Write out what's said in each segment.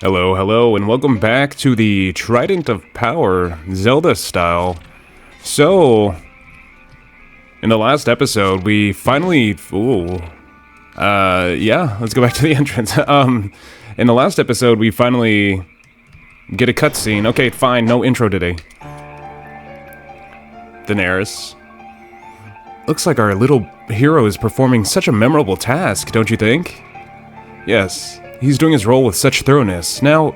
Hello, hello, and welcome back to the Trident of Power, Zelda style. So, in the last episode, we finally... yeah, let's go back to the entrance. In the last episode, we finally get a cutscene. Okay, fine, no intro today. Daenerys. Looks like our little hero is performing such a memorable task, don't you think? Yes. He's doing his role with such thoroughness. Now,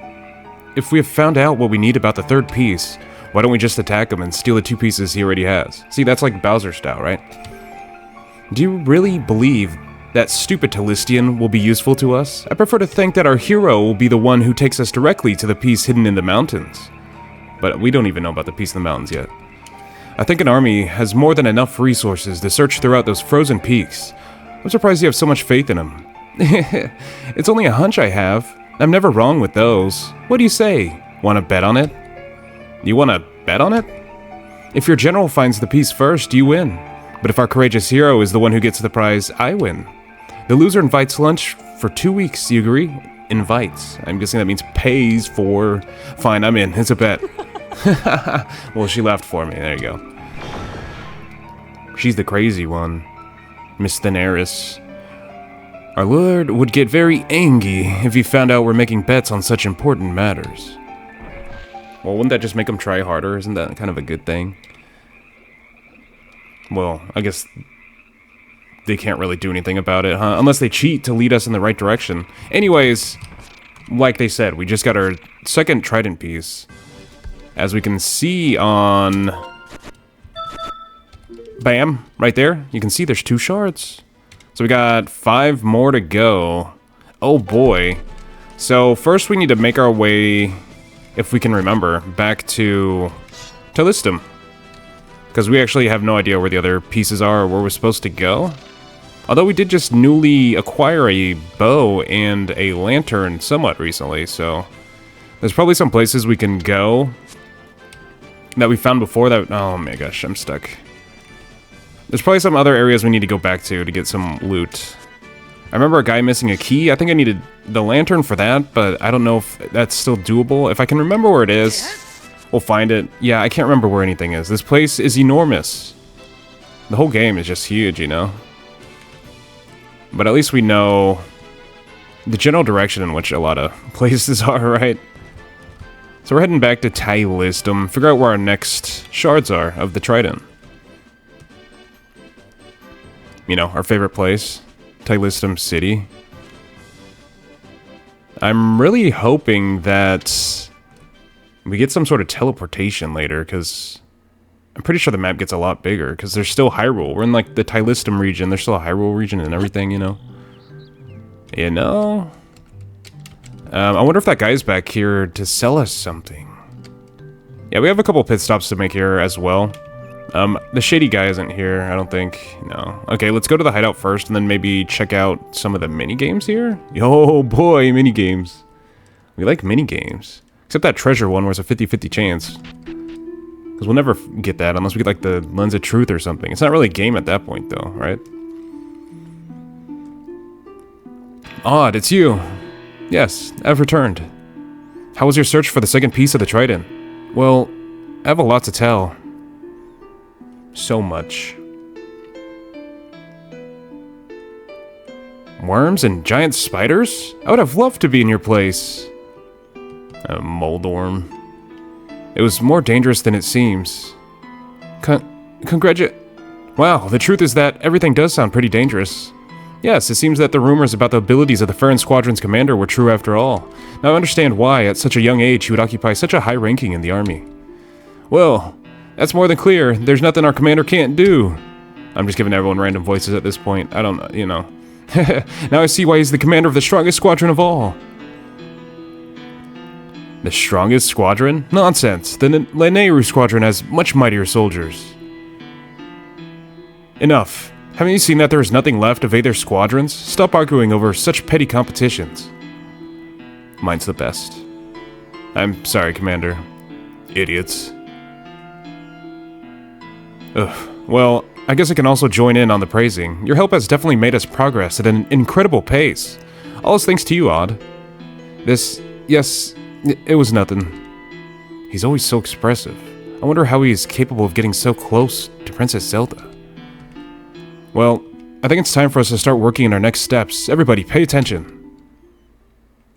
if we have found out what we need about the third piece, why don't we just attack him and steal the two pieces he already has? See, that's like Bowser style, right? Do you really believe that stupid Talistian will be useful to us? I prefer to think that our hero will be the one who takes us directly to the piece hidden in the mountains. But we don't even know about the piece in the mountains yet. I think an army has more than enough resources to search throughout those frozen peaks. I'm surprised you have so much faith in him. It's only a hunch I have. I'm never wrong with those. What do you say? Want to bet on it? You want to bet on it? If your general finds the piece first, you win. But if our courageous hero is the one who gets the prize, I win. The loser invites lunch for 2 weeks, you agree? Invites. I'm guessing that means pays for... Fine, I'm in. It's a bet. Well, she left for me. There you go. She's the crazy one. Miss Daenerys. Our lord would get very angry if he found out we're making bets on such important matters. Well, wouldn't that just make him try harder? Isn't that kind of a good thing? Well, I guess they can't really do anything about it, huh? Unless they cheat to lead us in the right direction. Anyways, like they said, we just got our second Trident piece. As we can see on... Bam! Right there. You can see there's 2 shards. So we got 5 more to go. Oh boy. So first we need to make our way, if we can remember, back to Talistum. Because we actually have no idea where the other pieces are or where we're supposed to go. Although we did just newly acquire a bow and a lantern somewhat recently, so... There's probably some places we can go that we found before that... Oh my gosh, I'm stuck. There's probably some other areas we need to go back to get some loot. I remember a guy missing a key. I think I needed the lantern for that, but I don't know if that's still doable. If I can remember where it is, we'll find it. Yeah, I can't remember where anything is. This place is enormous. The whole game is just huge, you know? But at least we know the general direction in which a lot of places are, right? So we're heading back to Talistum, figure out where our next shards are of the Trident. You know, our favorite place, Talistum City. I'm really hoping that we get some sort of teleportation later, because I'm pretty sure the map gets a lot bigger, because there's still Hyrule. We're in, like, the Talistum region. There's still a Hyrule region and everything, you know? You know? I wonder if that guy's back here to sell us something. Yeah, we have a couple pit stops to make here as well. The shady guy isn't here, I don't think. No. Okay, let's go to the hideout first, and then maybe check out some of the mini-games here? Oh boy, mini-games. We like mini-games. Except that treasure one where it's a 50-50 chance. Because we'll never get that unless we get, like, the Lens of Truth or something. It's not really a game at that point, though, right? Odd, it's you. Yes, I've returned. How was your search for the second piece of the Trident? Well, I have a lot to tell. So much. Worms and giant spiders? I would have loved to be in your place. A moldorm. It was more dangerous than it seems. Wow, the truth is that everything does sound pretty dangerous. Yes, it seems that the rumors about the abilities of the Farron Squadron's commander were true after all. Now I understand why, at such a young age, he would occupy such a high ranking in the army. Well... That's more than clear. There's nothing our commander can't do. I'm just giving everyone random voices at this point. I don't know, you know. Now I see why he's the commander of the strongest squadron of all. The strongest squadron? Nonsense. The Lanayru squadron has much mightier soldiers. Enough. Haven't you seen that there is nothing left of either squadrons? Stop arguing over such petty competitions. Mine's the best. I'm sorry, Commander. Idiots. Ugh. Well, I guess I can also join in on the praising. Your help has definitely made us progress at an incredible pace. All is thanks to you, Odd. This Yes, it was nothing. He's always so expressive. I wonder how he is capable of getting so close to Princess Zelda. Well, I think it's time for us to start working on our next steps. Everybody, pay attention.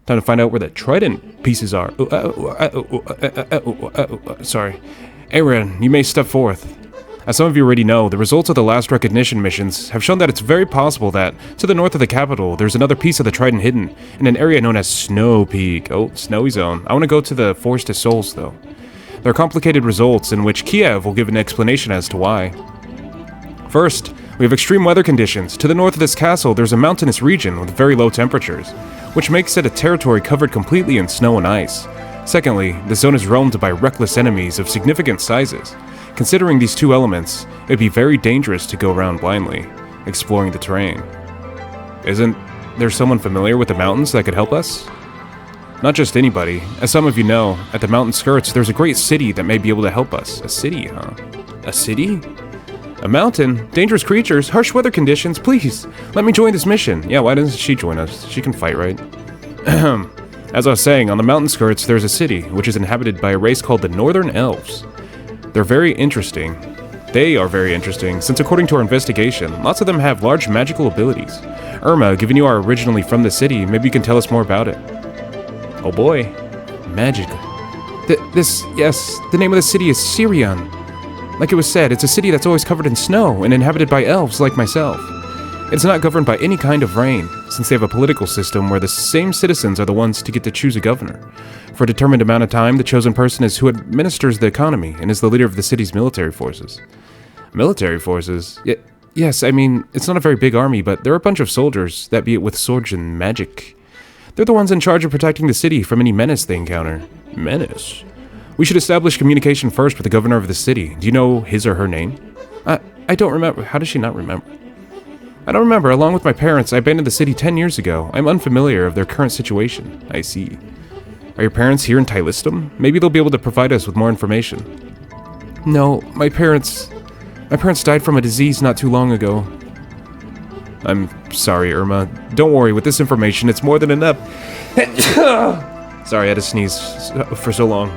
Time to find out where the Trident pieces are. Sorry. Aaron, you may step forth. As some of you already know, the results of the last recognition missions have shown that it's very possible that, to the north of the capital, there's another piece of the Trident hidden, in an area known as Snow Peak. Oh, Snowy Zone. I want to go to the Forest of Souls, though. There are complicated results in which Kiev will give an explanation as to why. First, we have extreme weather conditions. To the north of this castle, there's a mountainous region with very low temperatures, which makes it a territory covered completely in snow and ice. Secondly, the zone is roamed by reckless enemies of significant sizes. Considering these two elements, it would be very dangerous to go around blindly, exploring the terrain. Isn't there someone familiar with the mountains that could help us? Not just anybody. As some of you know, at the mountain skirts, there's a great city that may be able to help us. A city, huh? A city? A mountain? Dangerous creatures? Harsh weather conditions? Please, let me join this mission. Yeah, why doesn't she join us? She can fight, right? As I was saying, on the mountain skirts, there's a city, which is inhabited by a race called the Northern Elves. They're very interesting. They are very interesting, since according to our investigation, lots of them have large magical abilities. Irma, given you are originally from the city, maybe you can tell us more about it. Oh boy. Magic. Yes, the name of the city is Sirion. Like it was said, it's a city that's always covered in snow and inhabited by elves like myself. It's not governed by any kind of rain, since they have a political system where the same citizens are the ones to get to choose a governor. For a determined amount of time, the chosen person is who administers the economy and is the leader of the city's military forces. Military forces? Yes, I mean, it's not a very big army, but there are a bunch of soldiers, that be it with swords and magic. They're the ones in charge of protecting the city from any menace they encounter. Menace? We should establish communication first with the governor of the city. Do you know his or her name? I don't remember. How does she not remember? I don't remember. Along with my parents, I abandoned the city 10 years ago. I'm unfamiliar of their current situation. I see. Are your parents here in Tylistum? Maybe they'll be able to provide us with more information. No, my parents died from a disease not too long ago. I'm sorry, Irma. Don't worry, with this information, it's more than enough. Sorry, I had to sneeze for so long.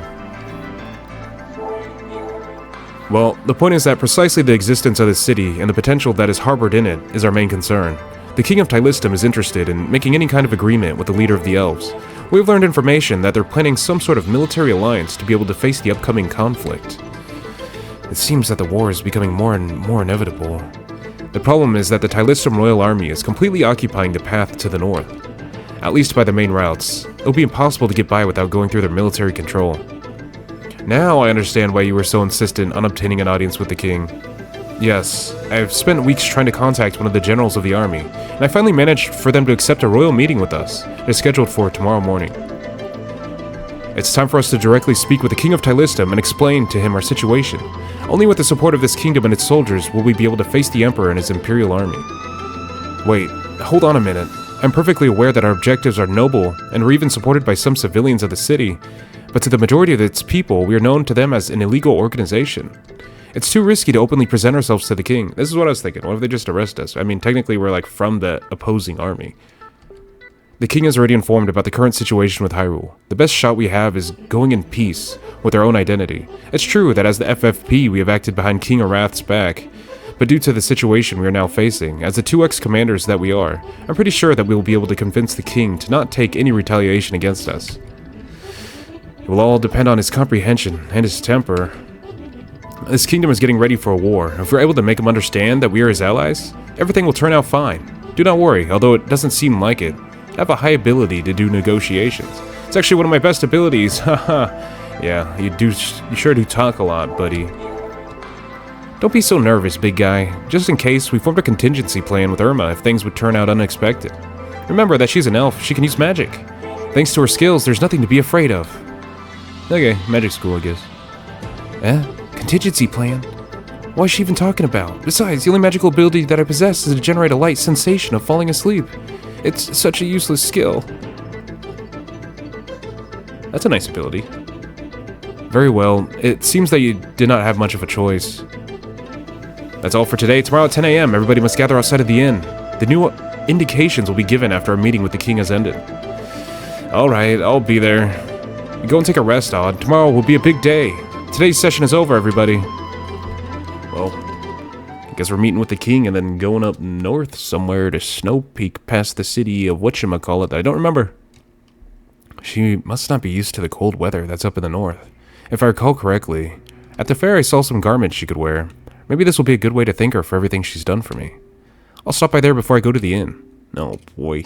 Well, the point is that precisely the existence of this city and the potential that is harbored in it is our main concern. The King of Tylistum is interested in making any kind of agreement with the leader of the elves. We have learned information that they're planning some sort of military alliance to be able to face the upcoming conflict. It seems that the war is becoming more and more inevitable. The problem is that the Tylistum Royal Army is completely occupying the path to the north. At least by the main routes, it will be impossible to get by without going through their military control. Now I understand why you were so insistent on obtaining an audience with the king. Yes, I've spent weeks trying to contact one of the generals of the army, and I finally managed for them to accept a royal meeting with us. It is scheduled for tomorrow morning. It's time for us to directly speak with the King of Tylistum and explain to him our situation. Only with the support of this kingdom and its soldiers will we be able to face the Emperor and his imperial army. Wait, hold on a minute. I'm perfectly aware that our objectives are noble and are even supported by some civilians of the city, but to the majority of its people, we are known to them as an illegal organization. It's too risky to openly present ourselves to the king. This is what I was thinking. What if they just arrest us? I mean, technically we're like from the opposing army. The king is already informed about the current situation with Hyrule. The best shot we have is going in peace with our own identity. It's true that as the FFP we have acted behind King Arath's back, but due to the situation we are now facing, as the two ex-commanders that we are, I'm pretty sure that we will be able to convince the king to not take any retaliation against us. It will all depend on his comprehension and his temper. This kingdom is getting ready for a war. If we're able to make him understand that we are his allies, everything will turn out fine. Do not worry, although it doesn't seem like it. I have a high ability to do negotiations. It's actually one of my best abilities, haha. Yeah, you sure do talk a lot, buddy. Don't be so nervous, big guy. Just in case, we formed a contingency plan with Irma if things would turn out unexpected. Remember that she's an elf, she can use magic. Thanks to her skills, there's nothing to be afraid of. Okay, magic school, I guess. Contingency plan? What is she even talking about? Besides, the only magical ability that I possess is to generate a light sensation of falling asleep. It's such a useless skill. That's a nice ability. Very well, it seems that you did not have much of a choice. That's all for today. Tomorrow at 10 a.m., everybody must gather outside of the inn. The new indications will be given after our meeting with the king has ended. Alright, I'll be there. You go and take a rest, Odd. Tomorrow will be a big day. Today's session is over, everybody. Well, I guess we're meeting with the king and then going up north somewhere to Snow Peak past the city of whatchamacallit that I don't remember. She must not be used to the cold weather that's up in the north. If I recall correctly, at the fair I saw some garments she could wear. Maybe this will be a good way to thank her for everything she's done for me. I'll stop by there before I go to the inn. Oh boy.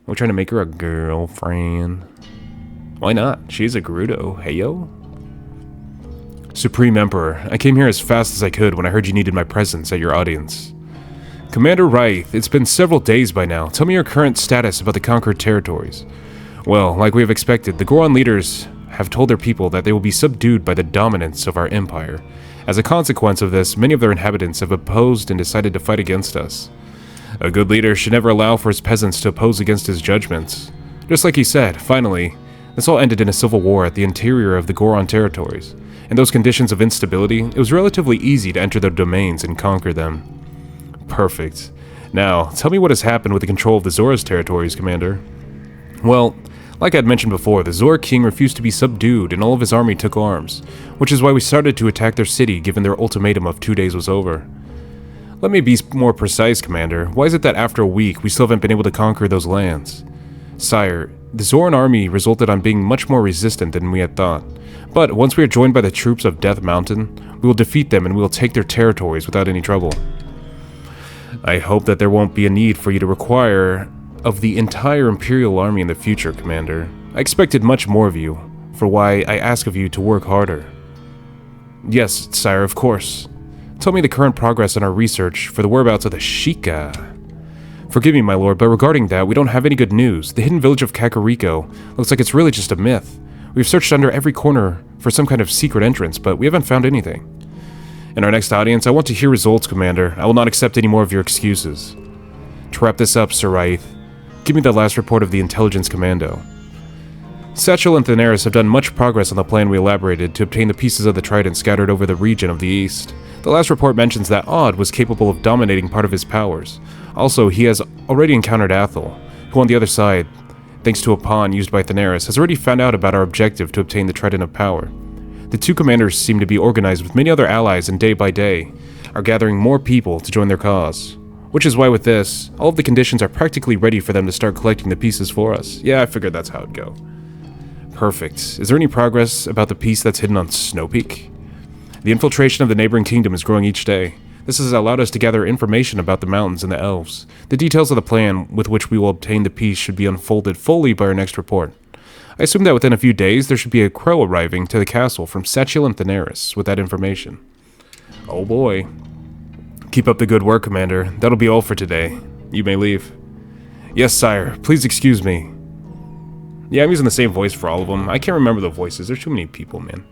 We're trying to make her a girlfriend. Why not? She's a Gerudo. Heyo. Supreme Emperor, I came here as fast as I could when I heard you needed my presence at your audience. Commander Wraith, it's been several days by now. Tell me your current status about the conquered territories. Well, like we have expected, the Goron leaders have told their people that they will be subdued by the dominance of our empire. As a consequence of this, many of their inhabitants have opposed and decided to fight against us. A good leader should never allow for his peasants to oppose against his judgments. Just like he said, finally, this all ended in a civil war at the interior of the Goron territories. In those conditions of instability, it was relatively easy to enter their domains and conquer them. Perfect. Now, tell me what has happened with the control of the Zora's territories, Commander. Well, like I had mentioned before, the Zora king refused to be subdued and all of his army took arms, which is why we started to attack their city given their ultimatum of 2 days was over. Let me be more precise, Commander. Why is it that after a week we still haven't been able to conquer those lands? Sire, the Zoran army resulted on being much more resistant than we had thought. But once we are joined by the troops of Death Mountain, we will defeat them and we will take their territories without any trouble. I hope that there won't be a need for you to require of the entire Imperial Army in the future, Commander. I expected much more of you, for why I ask of you to work harder. Yes, sire, of course. Tell me the current progress on our research for the whereabouts of the Sheikah. Forgive me, my lord, but regarding that, we don't have any good news. The hidden village of Kakariko looks like it's really just a myth. We've searched under every corner for some kind of secret entrance, but we haven't found anything. In our next audience, I want to hear results, Commander. I will not accept any more of your excuses. To wrap this up, Sir Wraith, give me the last report of the Intelligence Commando. Satchel and Thaneris have done much progress on the plan we elaborated to obtain the pieces of the Trident scattered over the region of the East. The last report mentions that Odd was capable of dominating part of his powers. Also, he has already encountered Athel, who on the other side, thanks to a pawn used by Thaneris, has already found out about our objective to obtain the Trident of Power. The two commanders seem to be organized with many other allies and day by day are gathering more people to join their cause. Which is why with this, all of the conditions are practically ready for them to start collecting the pieces for us. Yeah, I figured that's how it'd go. Perfect. Is there any progress about the piece that's hidden on Snow Peak? The infiltration of the neighboring kingdom is growing each day. This has allowed us to gather information about the mountains and the elves. The details of the plan with which we will obtain the piece should be unfolded fully by our next report. I assume that within a few days there should be a crow arriving to the castle from Satchel and Thaneris with that information. Oh boy. Keep up the good work, Commander. That'll be all for today. You may leave. Yes, sire. Please excuse me. Yeah, I'm using the same voice for all of them. I can't remember the voices. There's too many people, man.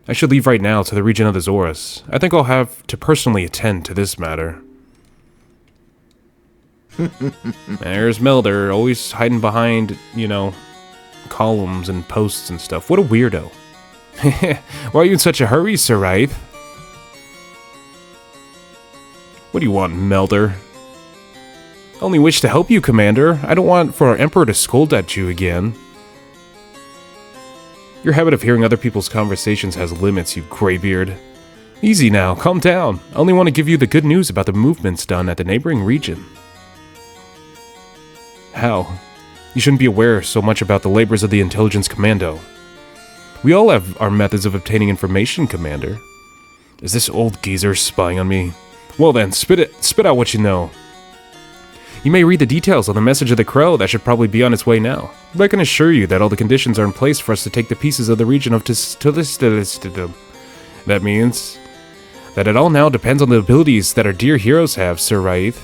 I should leave right now to the region of the Zoras. I think I'll have to personally attend to this matter. There's Melder, always hiding behind, you know, columns and posts and stuff. What a weirdo. Why are you in such a hurry, Sir Wraith? What do you want, Melder? I only wish to help you, Commander. I don't want for our Emperor to scold at you again. Your habit of hearing other people's conversations has limits, you graybeard. Easy now, calm down. I only want to give you the good news about the movements done at the neighboring region. How? You shouldn't be aware so much about the labors of the Intelligence Commando. We all have our methods of obtaining information, Commander. Is this old geezer spying on me? Well then, spit out what you know. You may read the details on the message of the crow that should probably be on its way now. But I can assure you that all the conditions are in place for us to take the pieces of the region of That means that it all now depends on the abilities that our dear heroes have, Sir Wraith.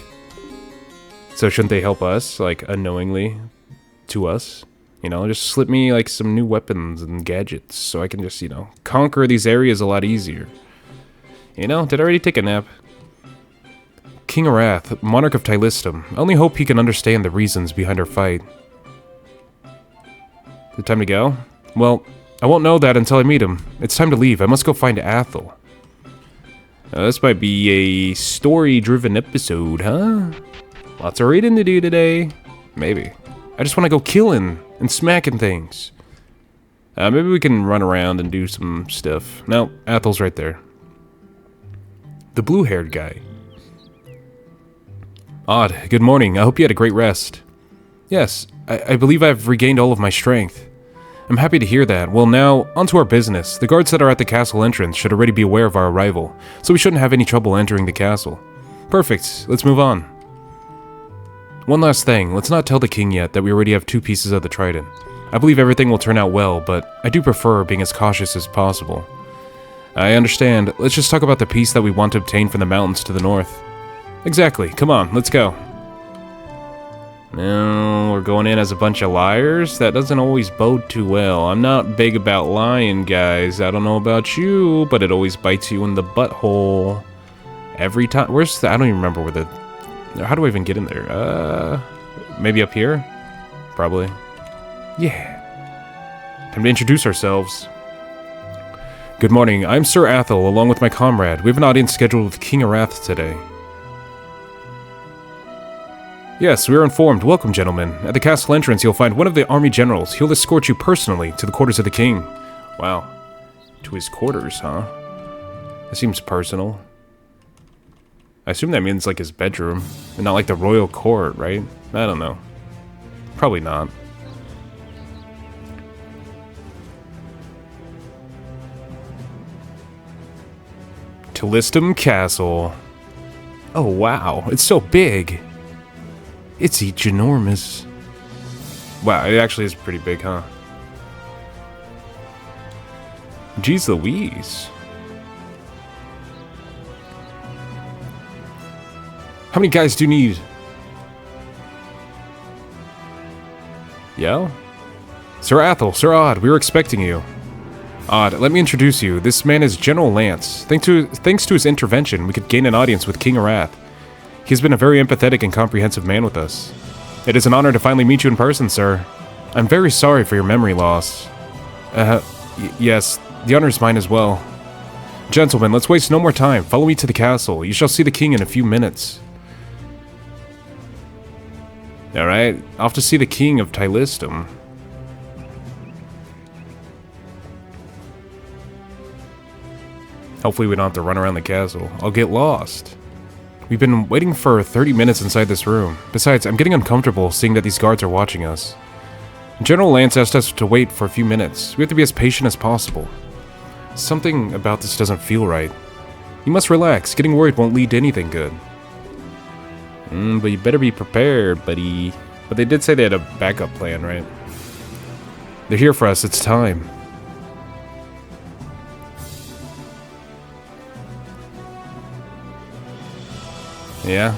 So shouldn't they help us, like, unknowingly, to us? You know, just slip me, like, some new weapons and gadgets so I can just, you know, conquer these areas a lot easier. You know, did I already take a nap? King Arath, Monarch of Tylistum. I only hope he can understand the reasons behind our fight. Is it time to go? Well, I won't know that until I meet him. It's time to leave. I must go find Athel. This might be a story-driven episode, huh? Lots of reading to do today. Maybe. I just want to go killing and smacking things. Maybe we can run around and do some stuff. No, Athel's right there. The blue-haired guy. Odd, good morning. I hope you had a great rest. Yes, I believe I've regained all of my strength. I'm happy to hear that. Well now, onto our business. The guards that are at the castle entrance should already be aware of our arrival, so we shouldn't have any trouble entering the castle. Perfect, let's move on. One last thing, let's not tell the king yet that we already have 2 pieces of the Trident. I believe everything will turn out well, but I do prefer being as cautious as possible. I understand. Let's just talk about the piece that we want to obtain from the mountains to the north. Exactly, come on, let's go. No, we're going in as a bunch of liars? That doesn't always bode too well. I'm not big about lying, guys. I don't know about you, but it always bites you in the butthole. Every time. Where's the... I don't even remember where the... How do I even get in there? Maybe up here? Probably. Yeah. Time to introduce ourselves. Good morning. I'm Sir Athel, along with my comrade. We have an audience scheduled with King Arath today. Yes, we are informed. Welcome, gentlemen. At the castle entrance, you'll find one of the army generals. He'll escort you personally to the quarters of the king. Wow. To his quarters, huh? That seems personal. I assume that means, like, his bedroom. And not like the royal court, right? I don't know. Probably not. Talistum Castle. Oh, wow. It's so big. It's enormous. Wow, it actually is pretty big, huh? Jeez Louise. How many guys do you need? Yeah? Sir Athel, Sir Odd, we were expecting you. Odd, let me introduce you. This man is General Lance. Thanks to his intervention, we could gain an audience with King Arath. He's been a very empathetic and comprehensive man with us. It is an honor to finally meet you in person, sir. I'm very sorry for your memory loss. Yes, the honor is mine as well. Gentlemen, let's waste no more time. Follow me to the castle. You shall see the king in a few minutes. Alright, off to see the king of Talistum. Hopefully we don't have to run around the castle. I'll get lost. We've been waiting for 30 minutes inside this room. Besides, I'm getting uncomfortable seeing that these guards are watching us. General Lance asked us to wait for a few minutes. We have to be as patient as possible. Something about this doesn't feel right. You must relax. Getting worried won't lead to anything good. But you better be prepared, buddy. But they did say they had a backup plan, right? They're here for us. It's time. Yeah.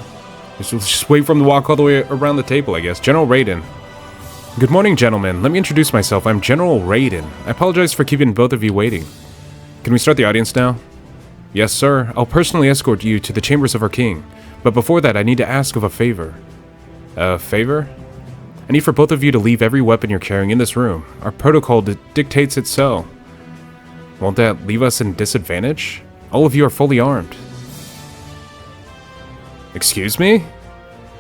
Let's just wait for him to walk all the way around the table, I guess. General Raiden. Good morning, gentlemen. Let me introduce myself. I'm General Raiden. I apologize for keeping both of you waiting. Can we start the audience now? Yes, sir. I'll personally escort you to the chambers of our king. But before that, I need to ask of a favor. A favor? I need for both of you to leave every weapon you're carrying in this room. Our protocol dictates it so. Won't that leave us in disadvantage? All of you are fully armed. Excuse me?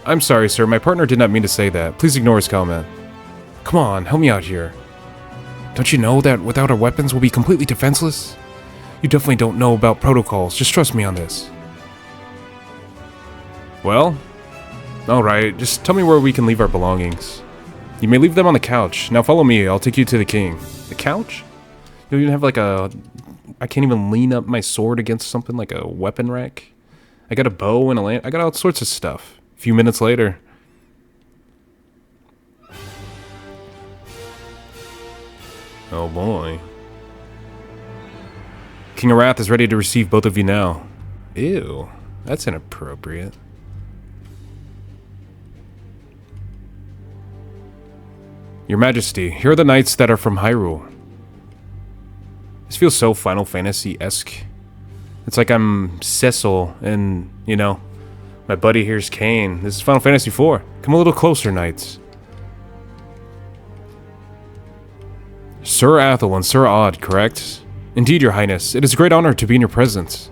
I'm sorry, sir. My partner did not mean to say that. Please ignore his comment. Come on, help me out here. Don't you know that without our weapons, we'll be completely defenseless? You definitely don't know about protocols. Just trust me on this. Well, alright. Just tell me where we can leave our belongings. You may leave them on the couch. Now follow me. I'll take you to the king. The couch? You don't even have like a... I can't even lean up my sword against something like a weapon rack? I got a bow and a lance. I got all sorts of stuff. A few minutes later. Oh boy. King Arath is ready to receive both of you now. Ew. That's inappropriate. Your Majesty, here are the knights that are from Hyrule. This feels so Final Fantasy-esque. It's like I'm Cecil and, you know, my buddy here's Kain. This is Final Fantasy IV. Come a little closer, knights. Sir Athel and Sir Odd, correct? Indeed, your highness. It is a great honor to be in your presence.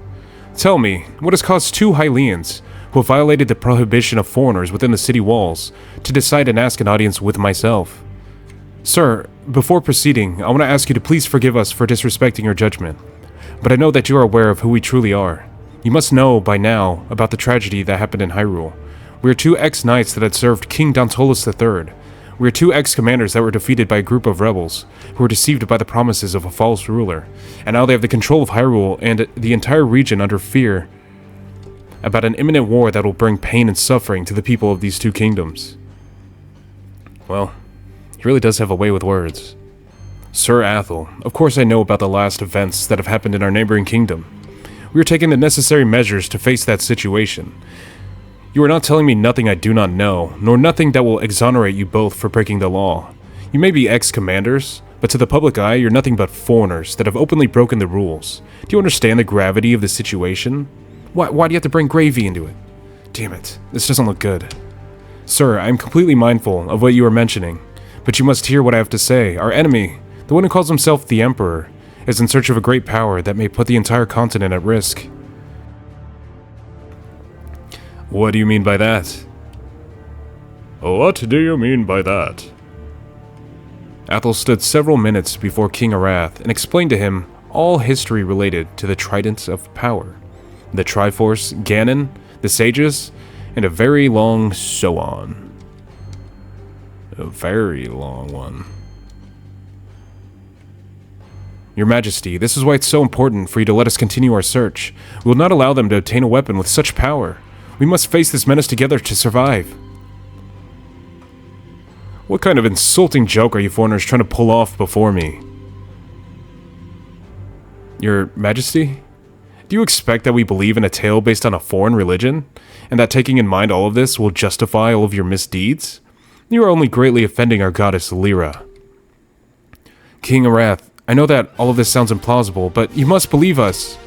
Tell me, what has caused 2 Hylians, who have violated the prohibition of foreigners within the city walls, to decide and ask an audience with myself. Sir, before proceeding, I want to ask you to please forgive us for disrespecting your judgment, but I know that you are aware of who we truly are. You must know by now about the tragedy that happened in Hyrule. We are two ex-knights that had served King Dantolus III. We are two ex-commanders that were defeated by a group of rebels, who were deceived by the promises of a false ruler, and now they have the control of Hyrule and the entire region under fear about an imminent war that will bring pain and suffering to the people of these two kingdoms. Well, he really does have a way with words. Sir Athel, of course I know about the last events that have happened in our neighboring kingdom. We are taking the necessary measures to face that situation. You are not telling me nothing I do not know, nor nothing that will exonerate you both for breaking the law. You may be ex-commanders, but to the public eye, you're nothing but foreigners that have openly broken the rules. Do you understand the gravity of the situation? Why do you have to bring gravy into it? Damn it, this doesn't look good. Sir, I am completely mindful of what you are mentioning, but you must hear what I have to say. Our enemy, the one who calls himself the Emperor, is in search of a great power that may put the entire continent at risk. What do you mean by that? What do you mean by that? Athel stood several minutes before King Arath and explained to him all history related to the Trident of Power, the Triforce, Ganon, the Sages, and a very long so on. A very long one. Your Majesty, this is why it's so important for you to let us continue our search. We will not allow them to obtain a weapon with such power. We must face this menace together to survive. What kind of insulting joke are you foreigners trying to pull off before me? Your Majesty? Do you expect that we believe in a tale based on a foreign religion? And that taking in mind all of this will justify all of your misdeeds? You are only greatly offending our goddess Lyra. King Arath, I know that all of this sounds implausible, but you must believe us.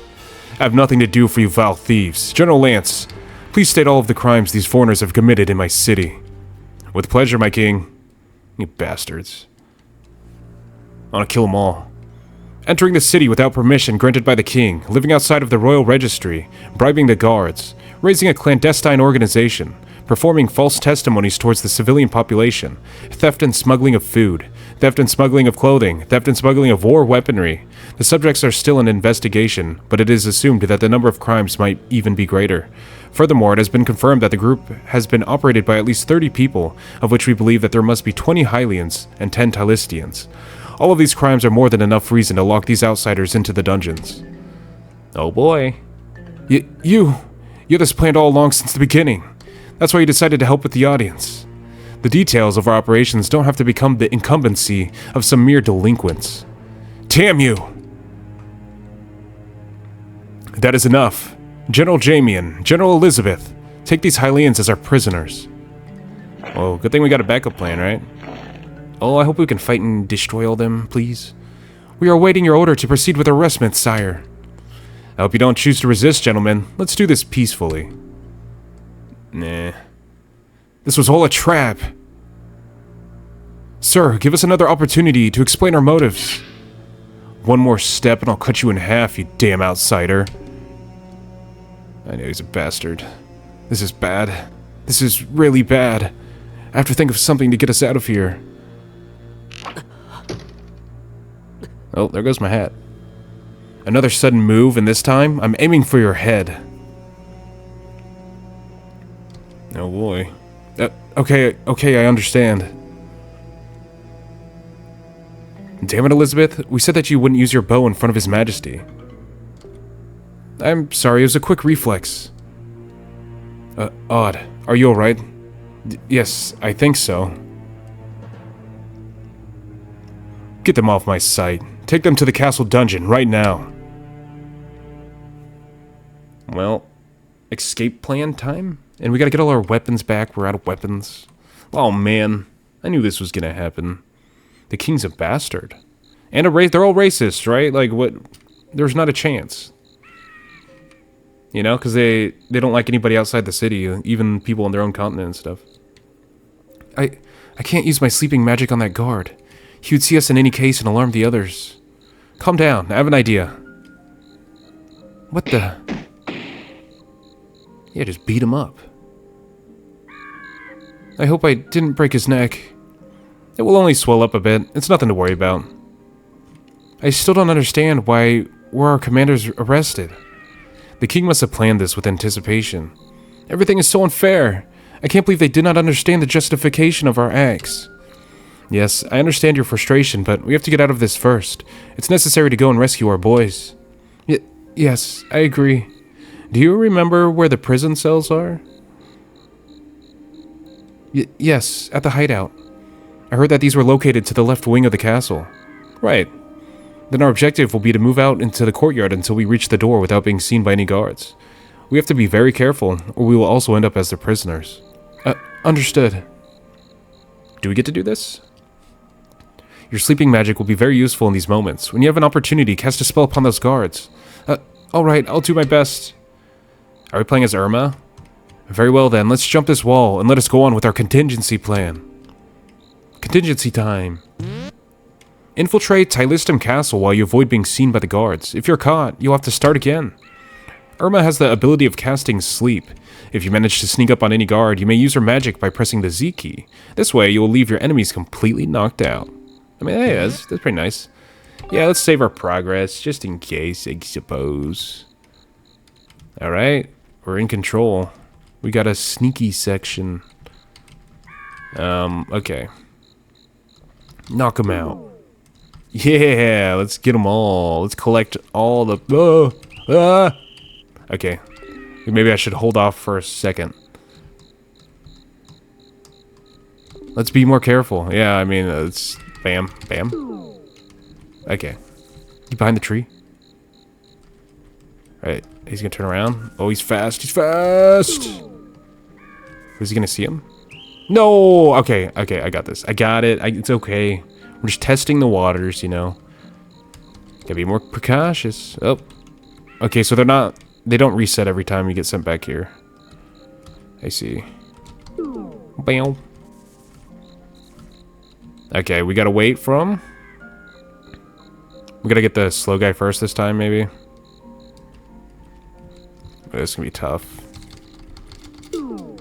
I have nothing to do for you vile thieves. General Lance, please state all of the crimes these foreigners have committed in my city. With pleasure, my king. You bastards. I want to kill them all. Entering the city without permission granted by the king, living outside of the royal registry, bribing the guards, raising a clandestine organization, performing false testimonies towards the civilian population, theft and smuggling of food, theft and smuggling of clothing, theft and smuggling of war weaponry. The subjects are still in investigation, but it is assumed that the number of crimes might even be greater. Furthermore, it has been confirmed that the group has been operated by at least 30 people, of which we believe that there must be 20 Hylians and 10 Tylistians. All of these crimes are more than enough reason to lock these outsiders into the dungeons. Oh boy. You had this planned all along since the beginning. That's why you decided to help with the audience. The details of our operations don't have to become the incumbency of some mere delinquents. Damn you! That is enough. General Jamian, General Elizabeth, take these Hylians as our prisoners. Well, good thing we got a backup plan, right? Oh, I hope we can fight and destroy all them, please. We are awaiting your order to proceed with arrestment, sire. I hope you don't choose to resist, gentlemen. Let's do this peacefully. Nah. This was all a trap. Sir, give us another opportunity to explain our motives. One more step and I'll cut you in half, you damn outsider. I know he's a bastard. This is bad. This is really bad. I have to think of something to get us out of here. Oh, there goes my hat. Another sudden move, and this time, I'm aiming for your head. Oh boy. Okay, I understand. Damn it, Elizabeth. We said that you wouldn't use your bow in front of His Majesty. I'm sorry, it was a quick reflex. Odd. Are you alright? Yes, I think so. Get them off my sight. Take them to the castle dungeon right now. Well, escape plan time? And we gotta get all our weapons back. We're out of weapons. Oh man, I knew this was gonna happen. The king's a bastard. And they're all racist, right? Like, what? There's not a chance. You know, because they don't like anybody outside the city, even people on their own continent and stuff. I can't use my sleeping magic on that guard. He would see us in any case and alarm the others. Calm down, I have an idea. What the? Yeah, just beat him up. I hope I didn't break his neck. It will only swell up a bit. It's nothing to worry about. I still don't understand why were our commanders arrested. The king must have planned this with anticipation. Everything is so unfair. I can't believe they did not understand the justification of our acts. Yes, I understand your frustration, but we have to get out of this first. It's necessary to go and rescue our boys. Yes, I agree. Do you remember where the prison cells are? Yes, at the hideout. I heard that these were located to the left wing of the castle. Right. Then our objective will be to move out into the courtyard until we reach the door without being seen by any guards. We have to be very careful, or we will also end up as their prisoners. Understood. Do we get to do this? Your sleeping magic will be very useful in these moments. When you have an opportunity, cast a spell upon those guards. Alright, I'll do my best. Are we playing as Irma? Very well then, let's jump this wall and let us go on with our contingency plan. Contingency time. Infiltrate Tylistum Castle while you avoid being seen by the guards. If you're caught, you'll have to start again. Irma has the ability of casting sleep. If you manage to sneak up on any guard, you may use her magic by pressing the Z key. This way, you will leave your enemies completely knocked out. I mean, hey, that's pretty nice. Yeah, let's save our progress, just in case, I suppose. Alright, we're in control. We got a sneaky section. Okay. Knock them out. Yeah, let's get them all. Let's collect all the... Okay. Maybe I should hold off for a second. Let's be more careful. Yeah, I mean, it's... Bam, bam. Okay. You behind the tree? Right. He's gonna turn around. Oh, he's fast. He's fast! Was he gonna see him? No! Okay, okay, I got this. I got it. It's okay. We're just testing the waters, you know. Gotta be more precautious. Oh. Okay, so they're not... They don't reset every time you get sent back here. I see. Bam. Okay, we gotta wait for him. We gotta get the slow guy first this time, maybe. But it's gonna be tough.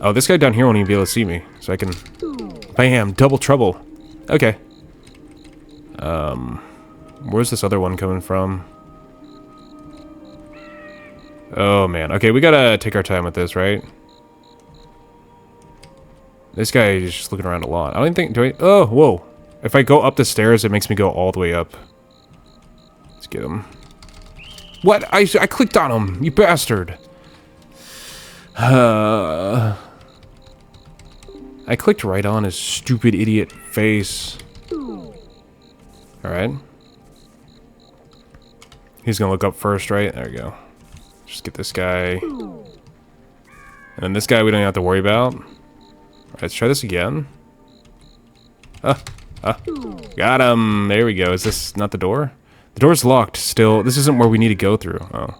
Oh, this guy down here won't even be able to see me. So I can... Bam! Double trouble. Okay. Where's this other one coming from? Oh, man. Okay, we gotta take our time with this, right? This guy is just looking around a lot. I don't even think... Do I... Oh, whoa. If I go up the stairs, it makes me go all the way up. Let's get him. What? I clicked on him, you bastard. I clicked right on his stupid idiot face. Alright. He's gonna look up first, right? There we go. Just get this guy. And then this guy we don't have to worry about. Alright, let's try this again. Got him! There we go. Is this not the door? The door's locked still. This isn't where we need to go through. Oh.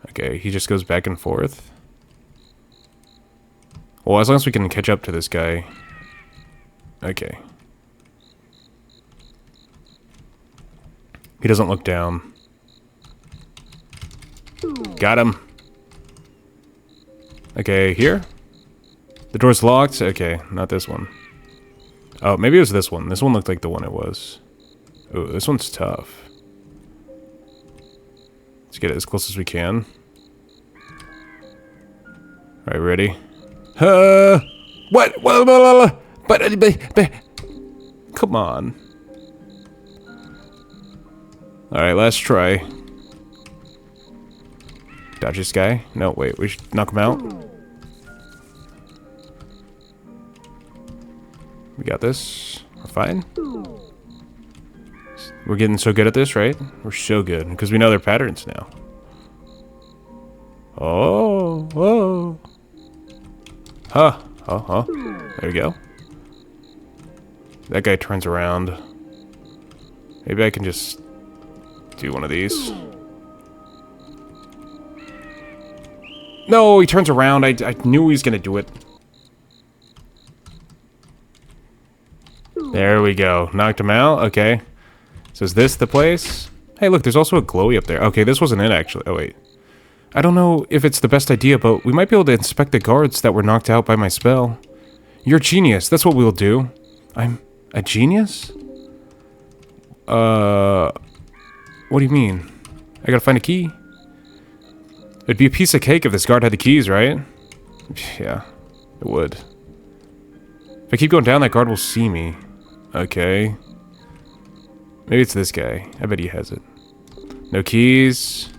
Okay, he just goes back and forth. Well, as long as we can catch up to this guy. Okay. He doesn't look down. Got him. Okay, here? The door's locked? Okay, not this one. Oh, maybe it was this one. This one looked like the one it was. Oh, this one's tough. Let's get it as close as we can. Alright, ready? What? But come on. Alright, last try. Dodge this guy. No, wait, we should knock him out. We got this. We're fine. We're getting so good at this, right? We're so good, because we know their patterns now. Oh, whoa. Huh. Oh. There we go. That guy turns around. Maybe I can just do one of these. No, he turns around. I knew he was going to do it. There we go. Knocked him out. Okay. So is this the place? Hey, look, there's also a glowy up there. Okay, this wasn't it, actually. Oh, wait. I don't know if it's the best idea, but we might be able to inspect the guards that were knocked out by my spell. You're a genius. That's what we'll do. I'm a genius? What do you mean? I gotta find a key? It'd be a piece of cake if this guard had the keys, right? Yeah, it would. If I keep going down, that guard will see me. Okay. Maybe it's this guy. I bet he has it. No keys.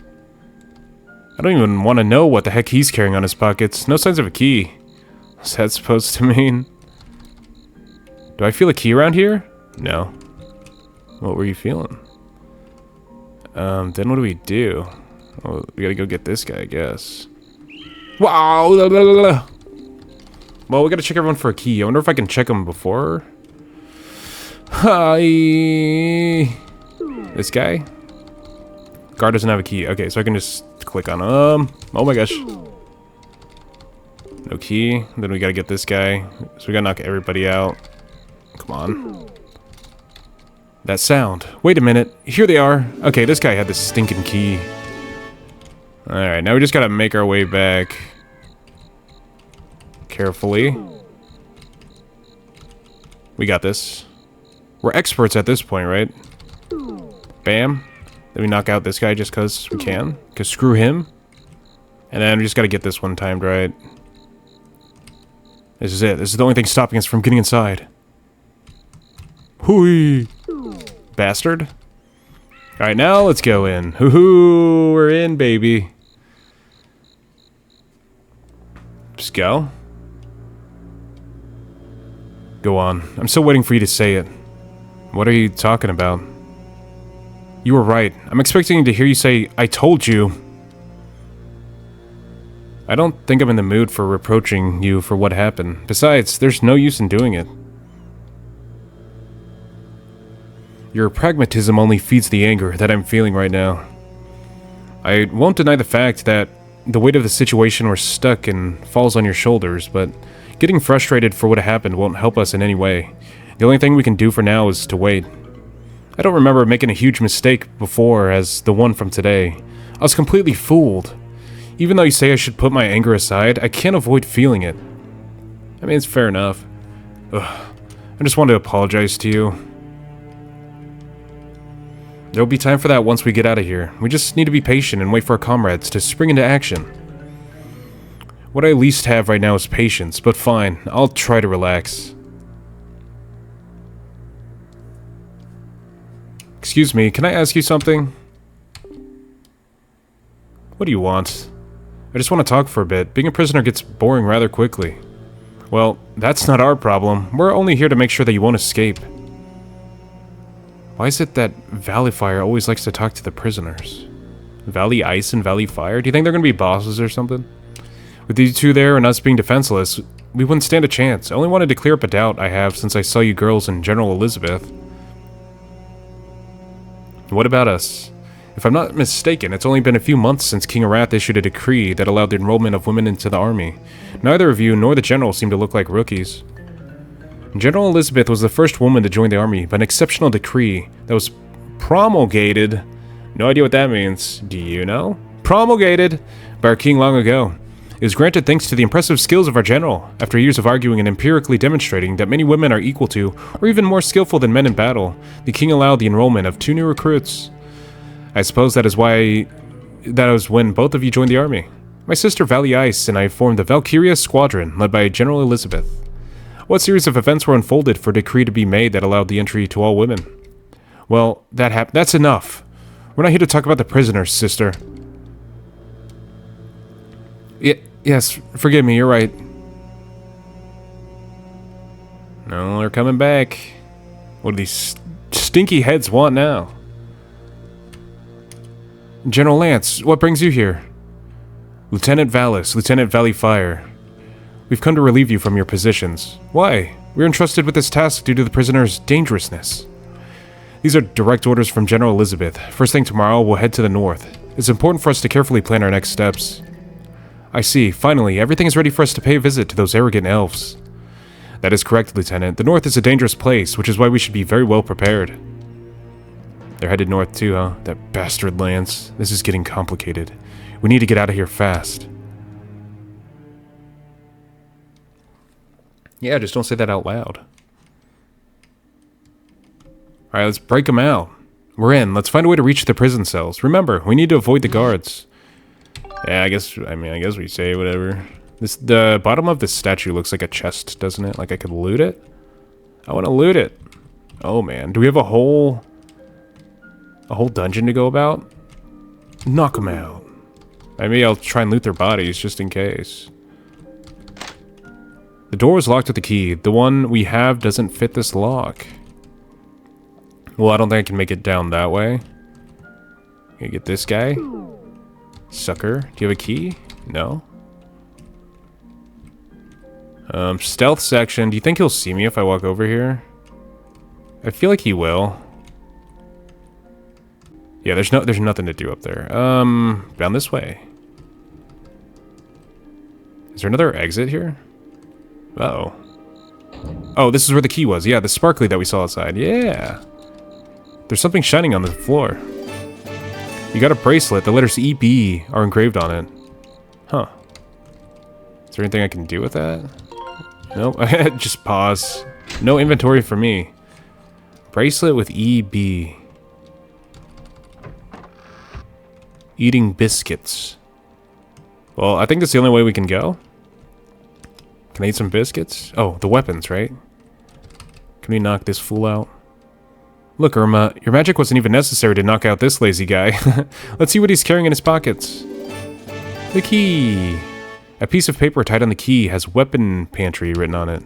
I don't even want to know what the heck he's carrying on his pockets. No signs of a key. What's that supposed to mean? Do I feel a key around here? No. What were you feeling? Then what do we do? Well, we gotta go get this guy, I guess. Wow! Well, we gotta check everyone for a key. I wonder if I can check them before. Hi. This guy? Guard doesn't have a key. Okay, so I can just click on oh my gosh. No key. Then we gotta get this guy. So we gotta knock everybody out. Come on. That sound. Wait a minute. Here they are. Okay, this guy had the stinking key. Alright, now we just gotta make our way back. Carefully. We got this. We're experts at this point, right? Bam. Then we knock out this guy just because we can. Because screw him. And then we just gotta get this one timed right. This is it. This is the only thing stopping us from getting inside. Hooey! Bastard. Alright, now let's go in. Hoo-hoo! We're in, baby. Just go. Go on. I'm still waiting for you to say it. What are you talking about? You were right. I'm expecting to hear you say, I told you. I don't think I'm in the mood for reproaching you for what happened. Besides, there's no use in doing it. Your pragmatism only feeds the anger that I'm feeling right now. I won't deny the fact that the weight of the situation we're stuck in falls on your shoulders, but getting frustrated for what happened won't help us in any way. The only thing we can do for now is to wait. I don't remember making a huge mistake before as the one from today. I was completely fooled. Even though you say I should put my anger aside, I can't avoid feeling it. I mean, it's fair enough. Ugh. I just wanted to apologize to you. There'll be time for that once we get out of here. We just need to be patient and wait for our comrades to spring into action. What I least have right now is patience, but fine, I'll try to relax. Excuse me, can I ask you something? What do you want? I just want to talk for a bit. Being a prisoner gets boring rather quickly. Well, that's not our problem. We're only here to make sure that you won't escape. Why is it that Valley Fire always likes to talk to the prisoners? Valley Ice and Valley Fire? Do you think they're gonna be bosses or something? With you two there and us being defenseless, we wouldn't stand a chance. I only wanted to clear up a doubt I have since I saw you girls in General Elizabeth. What about us? If I'm not mistaken, it's only been a few months since King Arath issued a decree that allowed the enrollment of women into the army. Neither of you nor the general seem to look like rookies. General Elizabeth was the first woman to join the army by an exceptional decree that was promulgated. No idea what that means. Do you know? Promulgated by our king long ago. It was granted thanks to the impressive skills of our general, after years of arguing and empirically demonstrating that many women are equal to, or even more skillful than men in battle. The king allowed the enrollment of 2 new recruits. I suppose that was when both of you joined the army. My sister Valley Ice and I formed the Valkyria Squadron, led by General Elizabeth. What series of events were unfolded for a decree to be made that allowed the entry to all women? Well, that's enough. We're not here to talk about the prisoners, sister. Yes, forgive me, you're right. No, they're coming back. What do these stinky heads want now? General Lance, what brings you here? Lieutenant Valis, Lieutenant Valley Fire. We've come to relieve you from your positions. Why? We're entrusted with this task due to the prisoner's dangerousness. These are direct orders from General Elizabeth. First thing tomorrow, we'll head to the north. It's important for us to carefully plan our next steps. I see. Finally, everything is ready for us to pay a visit to those arrogant elves. That is correct, Lieutenant. The north is a dangerous place, which is why we should be very well prepared. They're headed north too, huh? That bastard Lance. This is getting complicated. We need to get out of here fast. Yeah, just don't say that out loud. Alright, let's break them out. We're in. Let's find a way to reach the prison cells. Remember, we need to avoid the guards. Yeah, I guess we say whatever. The bottom of this statue looks like a chest, doesn't it? Like I could loot it? I want to loot it. Oh man, do we have a whole dungeon to go about? Knock them out. Maybe I'll try and loot their bodies just in case. The door was locked with the key. The one we have doesn't fit this lock. Well, I don't think I can make it down that way. Can I get this guy? Sucker. Do you have a key? No. Stealth section. Do you think he'll see me if I walk over here? I feel like he will. Yeah, there's nothing to do up there. Down this way. Is there another exit here? Uh-oh. Oh, this is where the key was. Yeah, the sparkly that we saw outside. Yeah. There's something shining on the floor. You got a bracelet. The letters EB are engraved on it. Huh. Is there anything I can do with that? Nope. Just pause. No inventory for me. Bracelet with EB. Eating biscuits. Well, I think that's the only way we can go. Can I eat some biscuits? Oh, the weapons, right? Can we knock this fool out? Look, Irma, your magic wasn't even necessary to knock out this lazy guy. Let's see what he's carrying in his pockets. The key. A piece of paper tied on the key has weapon pantry written on it.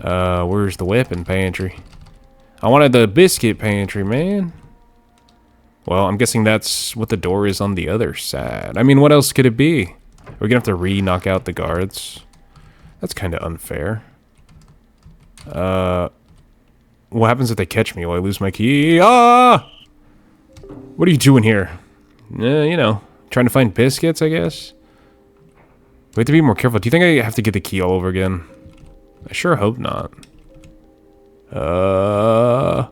Where's the weapon pantry? I wanted the biscuit pantry, man. Well, I'm guessing that's what the door is on the other side. I mean, what else could it be? Are we gonna have to re-knock out the guards? That's kind of unfair. What happens if they catch me? Will I lose my key? Ah! What are you doing here? You know, trying to find biscuits, I guess? We have to be more careful. Do you think I have to get the key all over again? I sure hope not. Oh!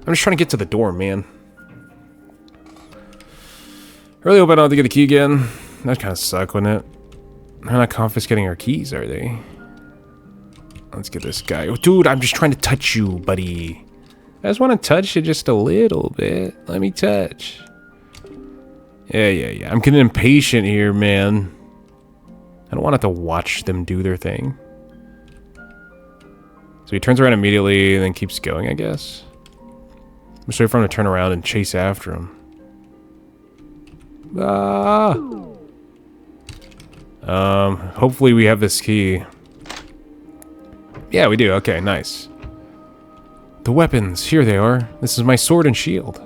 I'm just trying to get to the door, man. I really hope I don't have to get the key again. That'd kind of suck, wouldn't it? They're not confiscating our keys, are they? Let's get this guy. Oh, dude, I'm just trying to touch you, buddy. I just want to touch you just a little bit. Let me touch. Yeah. I'm getting impatient here, man. I don't want to have to watch them do their thing. So he turns around immediately and then keeps going, I guess. I'm just waiting for him to turn around and chase after him. Ah! Hopefully we have this key. Yeah, we do. Okay, nice. The weapons. Here they are. This is my sword and shield.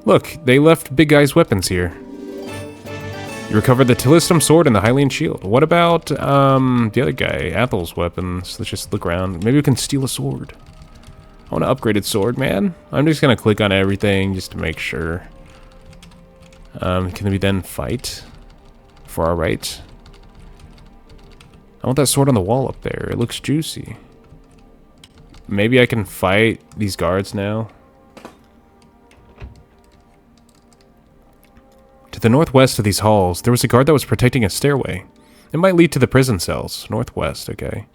Look, they left Big Guy's weapons here. You recovered the Tillistum sword and the Hylian shield. What about, the other guy? Athel's weapons. Let's just look around. Maybe we can steal a sword. I want an upgraded sword, man. I'm just gonna click on everything just to make sure. Can we then fight? For our right? I want that sword on the wall up there. It looks juicy. Maybe I can fight these guards now. To the northwest of these halls, there was a guard that was protecting a stairway. It might lead to the prison cells. Northwest, okay.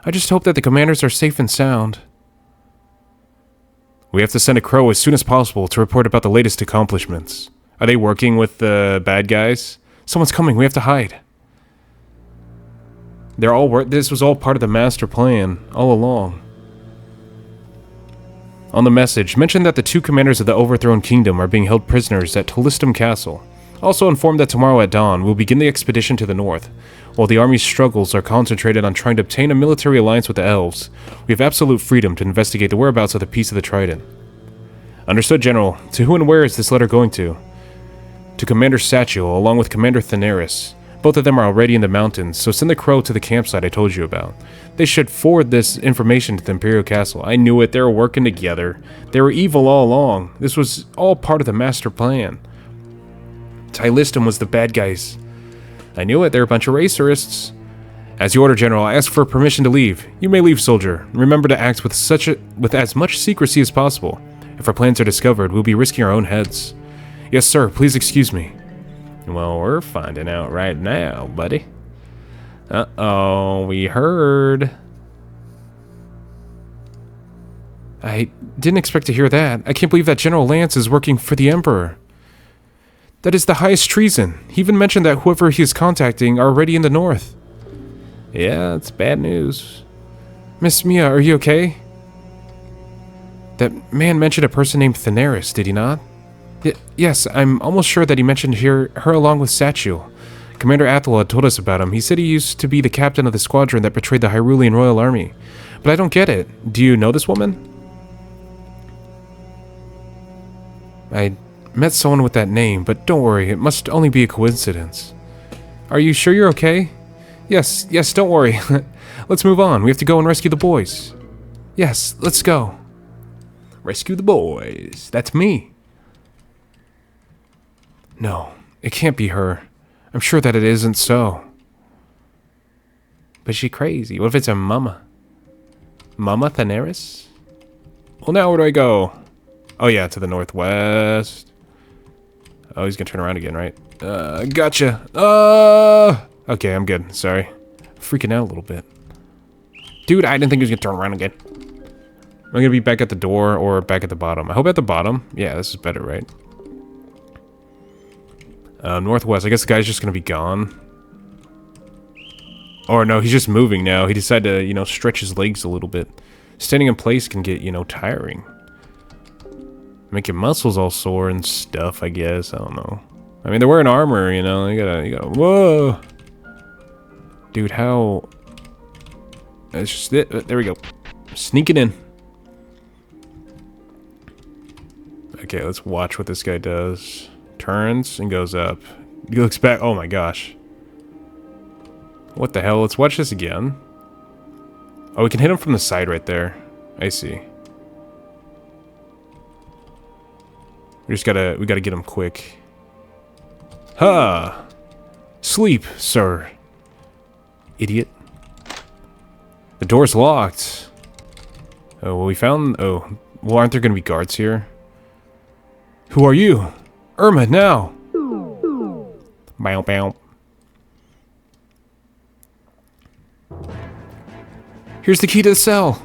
I just hope that the commanders are safe and sound. We have to send a crow as soon as possible to report about the latest accomplishments. Are they working with the bad guys? Someone's coming. We have to hide. They're all this was all part of the master plan all along. On the message, mention that the two commanders of the overthrown kingdom are being held prisoners at Tillistum Castle. Also inform that tomorrow at dawn, we'll begin the expedition to the north. While the army's struggles are concentrated on trying to obtain a military alliance with the elves, we have absolute freedom to investigate the whereabouts of the piece of the Trident. Understood, General. To who and where is this letter going to? To Commander Satchel, along with Commander Thaneris. Both of them are already in the mountains, so send the crow to the campsite I told you about. They should forward this information to the Imperial Castle. I knew it. They were working together. They were evil all along. This was all part of the master plan. Tillistum was the bad guys. I knew it. They're a bunch of racerists. As you order, General, I ask for permission to leave. You may leave, soldier. Remember to act with as much secrecy as possible. If our plans are discovered, we'll be risking our own heads. Yes, sir, please excuse me. Well, we're finding out right now, buddy. Uh-oh, we heard. I didn't expect to hear that. I can't believe that General Lance is working for the Emperor. That is the highest treason. He even mentioned that whoever he is contacting are already in the north. Yeah, it's bad news. Miss Mia, are you okay? That man mentioned a person named Thaneris, did he not? Yes, I'm almost sure that he mentioned her along with Satchel. Commander Athel had told us about him. He said he used to be the captain of the squadron that betrayed the Hyrulean Royal Army. But I don't get it. Do you know this woman? I met someone with that name, but don't worry, it must only be a coincidence. Are you sure you're okay? Yes, don't worry. Let's move on. We have to go and rescue the boys. Yes, let's go. Rescue the boys. That's me. No, it can't be her. I'm sure that it isn't so. But she's crazy. What if it's a mama? Mama Thaneris? Well, now where do I go? Oh yeah, to the northwest. Oh, he's gonna turn around again, right? Gotcha. Okay, I'm good. Sorry. Freaking out a little bit. Dude, I didn't think he was gonna turn around again. I'm gonna be back at the door or back at the bottom. I hope at the bottom. Yeah, this is better, right? Northwest. I guess the guy's just gonna be gone. Or no, he's just moving now. He decided to, you know, stretch his legs a little bit. Standing in place can get, you know, tiring. Make your muscles all sore and stuff, I guess. I don't know. I mean, they're wearing armor, you know. You gotta, whoa! Dude, how... It's just it. There we go. Sneaking in. Okay, let's watch what this guy does. Turns and goes up. He looks back. Oh my gosh. What the hell? Let's watch this again. Oh, we can hit him from the side right there. I see. We gotta get him quick. Ha! Sleep, sir. Idiot. The door's locked. Oh, well, we found... Oh, well, aren't there gonna be guards here? Who are you? Irma, now! Bow, bow. Here's the key to the cell.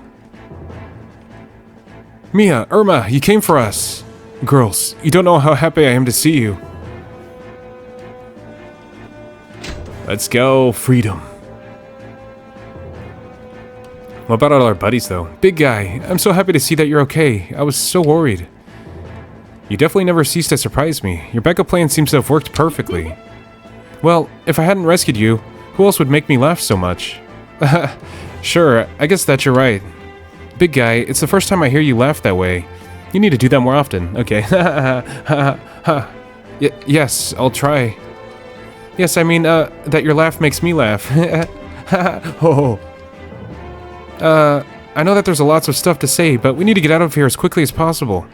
Mia, Irma, you came for us. Girls, you don't know how happy I am to see you. Let's go, freedom. What about all our buddies, though? Big guy, I'm so happy to see that you're okay. I was so worried. You definitely never ceased to surprise me. Your backup plan seems to have worked perfectly. Well, if I hadn't rescued you, who else would make me laugh so much? Sure, I guess that you're right. Big guy, it's the first time I hear you laugh that way. You need to do that more often. Okay. Yes, I'll try. Yes, I mean, that your laugh makes me laugh. Oh. I know that there's lots of stuff to say, but we need to get out of here as quickly as possible.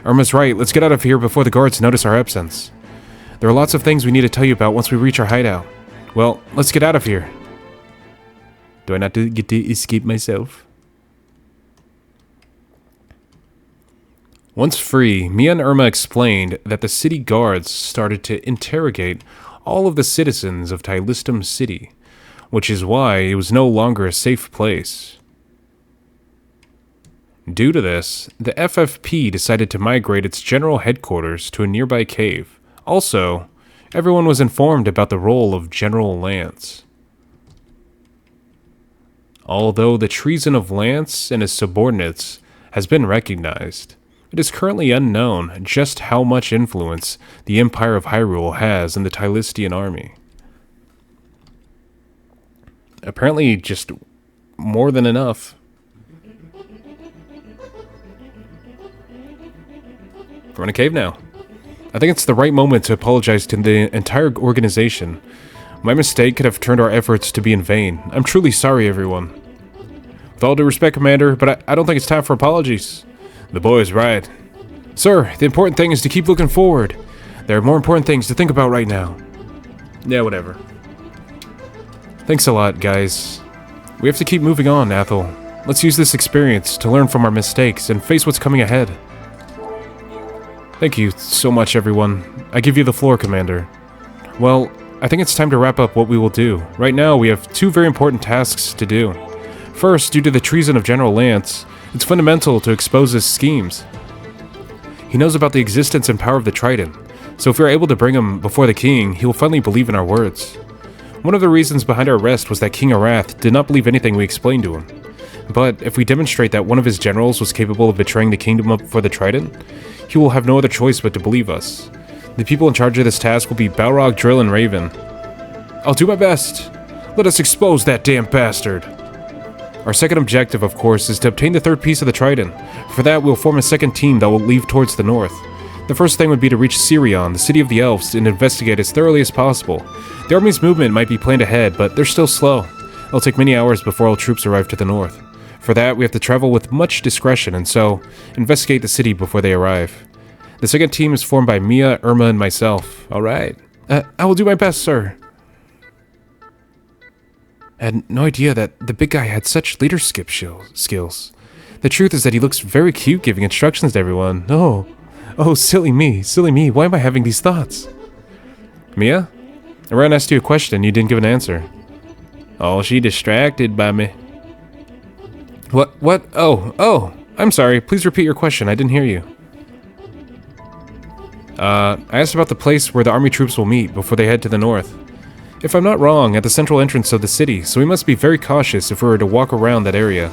Irma's right, let's get out of here before the guards notice our absence. There are lots of things we need to tell you about once we reach our hideout. Well, let's get out of here. Do I not get to escape myself? Once free, Mia and Irma explained that the city guards started to interrogate all of the citizens of Tylistum City, which is why it was no longer a safe place. Due to this, the FFP decided to migrate its general headquarters to a nearby cave. Also, everyone was informed about the role of General Lance. Although the treason of Lance and his subordinates has been recognized, it is currently unknown just how much influence the Empire of Hyrule has in the Tylistian army. Apparently just more than enough. We're in a cave now. I think it's the right moment to apologize to the entire organization. My mistake could have turned our efforts to be in vain. I'm truly sorry, everyone. With all due respect, Commander, but I don't think it's time for apologies. The boy is right. Sir, the important thing is to keep looking forward. There are more important things to think about right now. Yeah, whatever. Thanks a lot, guys. We have to keep moving on, Athel. Let's use this experience to learn from our mistakes and face what's coming ahead. Thank you so much, everyone. I give you the floor, Commander. Well, I think it's time to wrap up what we will do. Right now, we have two very important tasks to do. First, due to the treason of General Lance, it's fundamental to expose his schemes. He knows about the existence and power of the Trident, so if we are able to bring him before the king, he will finally believe in our words. One of the reasons behind our arrest was that King Arath did not believe anything we explained to him. But if we demonstrate that one of his generals was capable of betraying the kingdom for the Trident, he will have no other choice but to believe us. The people in charge of this task will be Balrog, Drill, and Raven. I'll do my best. Let us expose that damn bastard. Our second objective, of course, is to obtain the third piece of the Trident. For that, we'll form a second team that will leave towards the north. The first thing would be to reach Sirion, the city of the elves, and investigate as thoroughly as possible. The army's movement might be planned ahead, but they're still slow. It'll take many hours before all troops arrive to the north. For that, we have to travel with much discretion, and so, investigate the city before they arrive. The second team is formed by Mia, Irma, and myself. Alright. I will do my best, sir. I had no idea that the big guy had such leadership skills. The truth is that he looks very cute giving instructions to everyone. Oh, silly me, why am I having these thoughts? Mia? Aran asked you a question, you didn't give an answer. Oh, she distracted by me. What? Oh, I'm sorry, please repeat your question, I didn't hear you. I asked about the place where the army troops will meet before they head to the north. If I'm not wrong, at the central entrance of the city, so we must be very cautious if we were to walk around that area.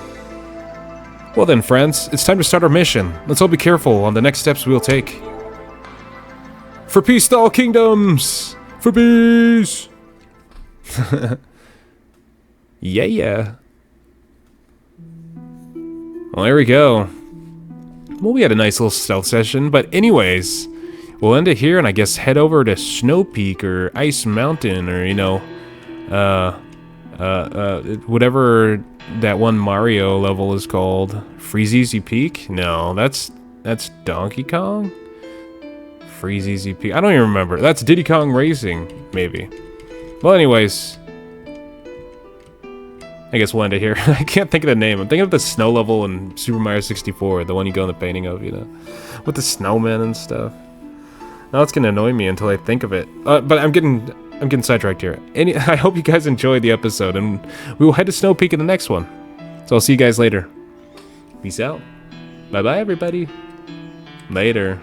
Well then, friends, it's time to start our mission. Let's all be careful on the next steps we'll take. For peace to all kingdoms! For peace! Yeah. Well, there we go. Well, we had a nice little stealth session, but anyways, we'll end it here and I guess head over to Snow Peak or Ice Mountain or, you know, whatever that one Mario level is called. Freeze Easy Peak? No, that's Donkey Kong? Freeze Easy Peak. I don't even remember. That's Diddy Kong Racing, maybe. Well, anyways, I guess we'll end it here. I can't think of the name. I'm thinking of the snow level in Super Mario 64, the one you go in the painting of, you know, with the snowmen and stuff. Now it's gonna annoy me until I think of it. But I'm getting sidetracked here. I hope you guys enjoyed the episode, and we will head to Snow Peak in the next one. So I'll see you guys later. Peace out. Bye-bye, everybody. Later.